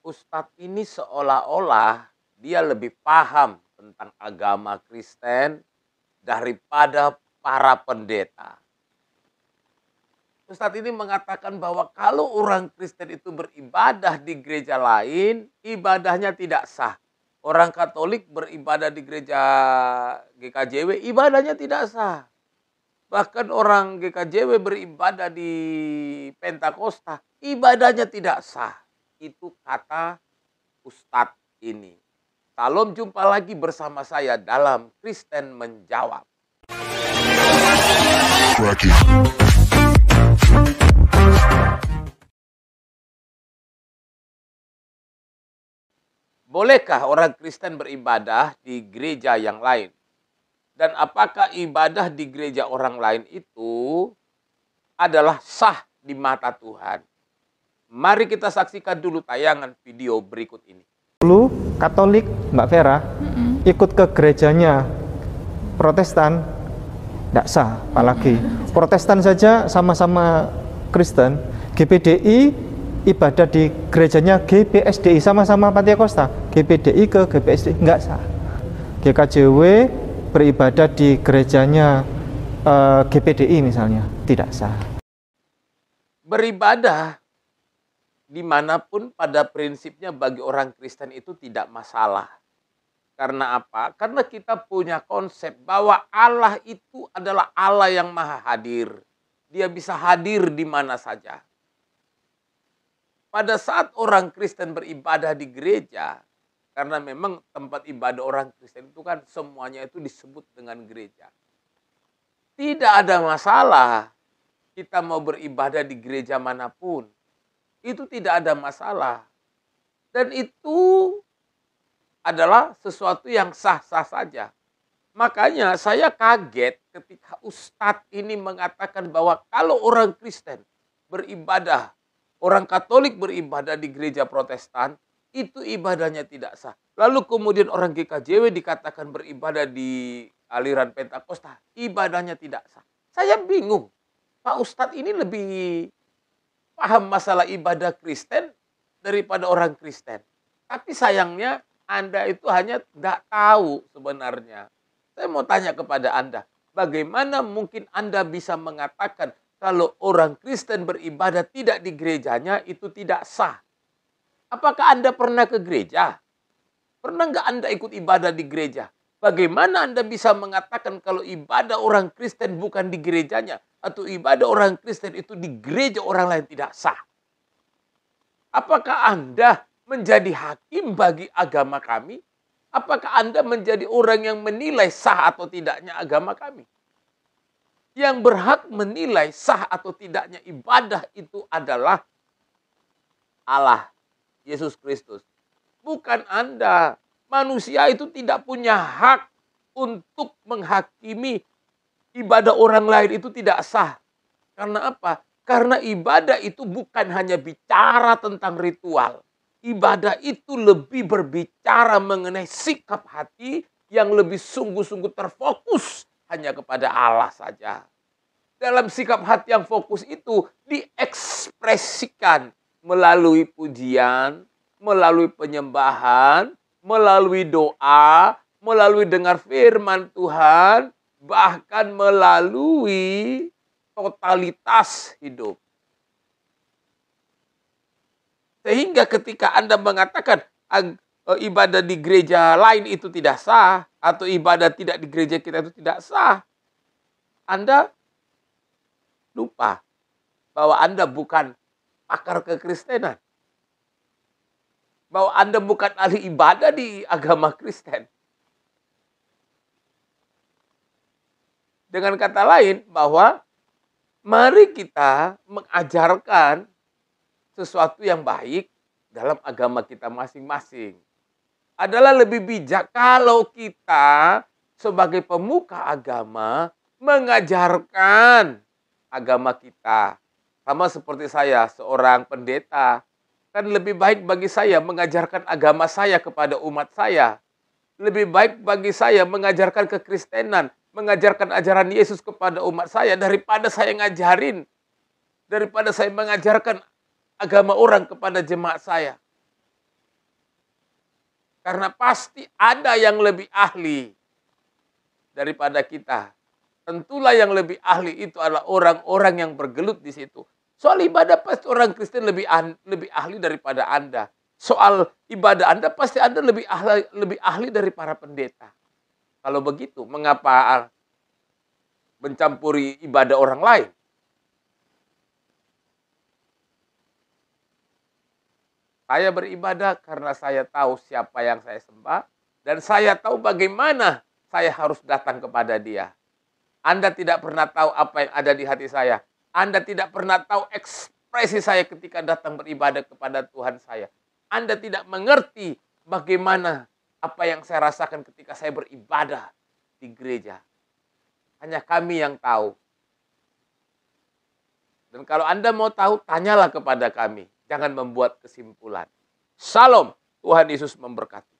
Ustadz ini seolah-olah dia lebih paham tentang agama Kristen daripada para pendeta. Ustadz ini mengatakan bahwa kalau orang Kristen itu beribadah di gereja lain, ibadahnya tidak sah. Orang Katolik beribadah di gereja GKJW, ibadahnya tidak sah. Bahkan orang GKJW beribadah di Pentakosta, ibadahnya tidak sah. Itu kata Ustadz ini. Salam, jumpa lagi bersama saya dalam Kristen Menjawab. Bolehkah orang Kristen beribadah di gereja yang lain? Dan apakah ibadah di gereja orang lain itu adalah sah di mata Tuhan? Mari kita saksikan dulu tayangan video berikut ini. Dulu Katolik, Mbak Vera, ikut ke gerejanya Protestan, tidak sah. Apalagi Protestan saja sama-sama Kristen, GPDI ibadah di gerejanya GPSDI sama-sama Pentakosta, GPDI ke GPSDI nggak sah. GKJW beribadah di gerejanya GPDI misalnya, tidak sah. Beribadah dimanapun pada prinsipnya bagi orang Kristen itu tidak masalah. Karena apa? Karena kita punya konsep bahwa Allah itu adalah Allah yang maha hadir. Dia bisa hadir di mana saja. Pada saat orang Kristen beribadah di gereja, karena memang tempat ibadah orang Kristen itu kan semuanya itu disebut dengan gereja. Tidak ada masalah kita mau beribadah di gereja manapun. Itu tidak ada masalah. Dan itu adalah sesuatu yang sah-sah saja. Makanya saya kaget ketika Ustadz ini mengatakan bahwa kalau orang Kristen beribadah, orang Katolik beribadah di gereja Protestan, itu ibadahnya tidak sah. Lalu kemudian orang GKJW dikatakan beribadah di aliran Pentakosta, ibadahnya tidak sah. Saya bingung, Pak Ustadz ini lebih paham masalah ibadah Kristen daripada orang Kristen. Tapi sayangnya Anda itu hanya tidak tahu sebenarnya. Saya mau tanya kepada Anda, bagaimana mungkin Anda bisa mengatakan kalau orang Kristen beribadah tidak di gerejanya itu tidak sah? Apakah Anda pernah ke gereja? Pernah nggak Anda ikut ibadah di gereja? Bagaimana Anda bisa mengatakan kalau ibadah orang Kristen bukan di gerejanya? Atau ibadah orang Kristen itu di gereja orang lain tidak sah? Apakah Anda menjadi hakim bagi agama kami? Apakah Anda menjadi orang yang menilai sah atau tidaknya agama kami? Yang berhak menilai sah atau tidaknya ibadah itu adalah Allah, Yesus Kristus. Bukan Anda. Manusia itu tidak punya hak untuk menghakimi ibadah orang lain itu tidak sah. Karena apa? Karena ibadah itu bukan hanya bicara tentang ritual. Ibadah itu lebih berbicara mengenai sikap hati yang lebih sungguh-sungguh terfokus hanya kepada Allah saja. Dalam sikap hati yang fokus itu diekspresikan melalui pujian, melalui penyembahan, melalui doa, melalui dengar firman Tuhan, bahkan melalui totalitas hidup. Sehingga ketika Anda mengatakan ibadah di gereja lain itu tidak sah, atau ibadah tidak di gereja kita itu tidak sah, Anda lupa bahwa Anda bukan pakar kekristenan. Bahwa Anda bukan ahli ibadah di agama Kristen. Dengan kata lain, bahwa mari kita mengajarkan sesuatu yang baik dalam agama kita masing-masing. Adalah lebih bijak kalau kita sebagai pemuka agama mengajarkan agama kita. Sama seperti saya, seorang pendeta. Kan lebih baik bagi saya mengajarkan agama saya kepada umat saya. Lebih baik bagi saya mengajarkan kekristenan, mengajarkan ajaran Yesus kepada umat saya daripada saya ngajarin, daripada saya mengajarkan agama orang kepada jemaat saya. Karena pasti ada yang lebih ahli daripada kita. Tentulah yang lebih ahli itu adalah orang-orang yang bergelut di situ. Soal ibadah pasti orang Kristen lebih ahli daripada Anda. Soal ibadah Anda pasti Anda lebih ahli dari para pendeta. Kalau begitu, mengapa mencampuri ibadah orang lain? Saya beribadah karena saya tahu siapa yang saya sembah dan saya tahu bagaimana saya harus datang kepada Dia. Anda tidak pernah tahu apa yang ada di hati saya. Anda tidak pernah tahu ekspresi saya ketika datang beribadah kepada Tuhan saya. Anda tidak mengerti bagaimana apa yang saya rasakan ketika saya beribadah di gereja. Hanya kami yang tahu. Dan kalau Anda mau tahu, tanyalah kepada kami. Jangan membuat kesimpulan. Salam, Tuhan Yesus memberkati.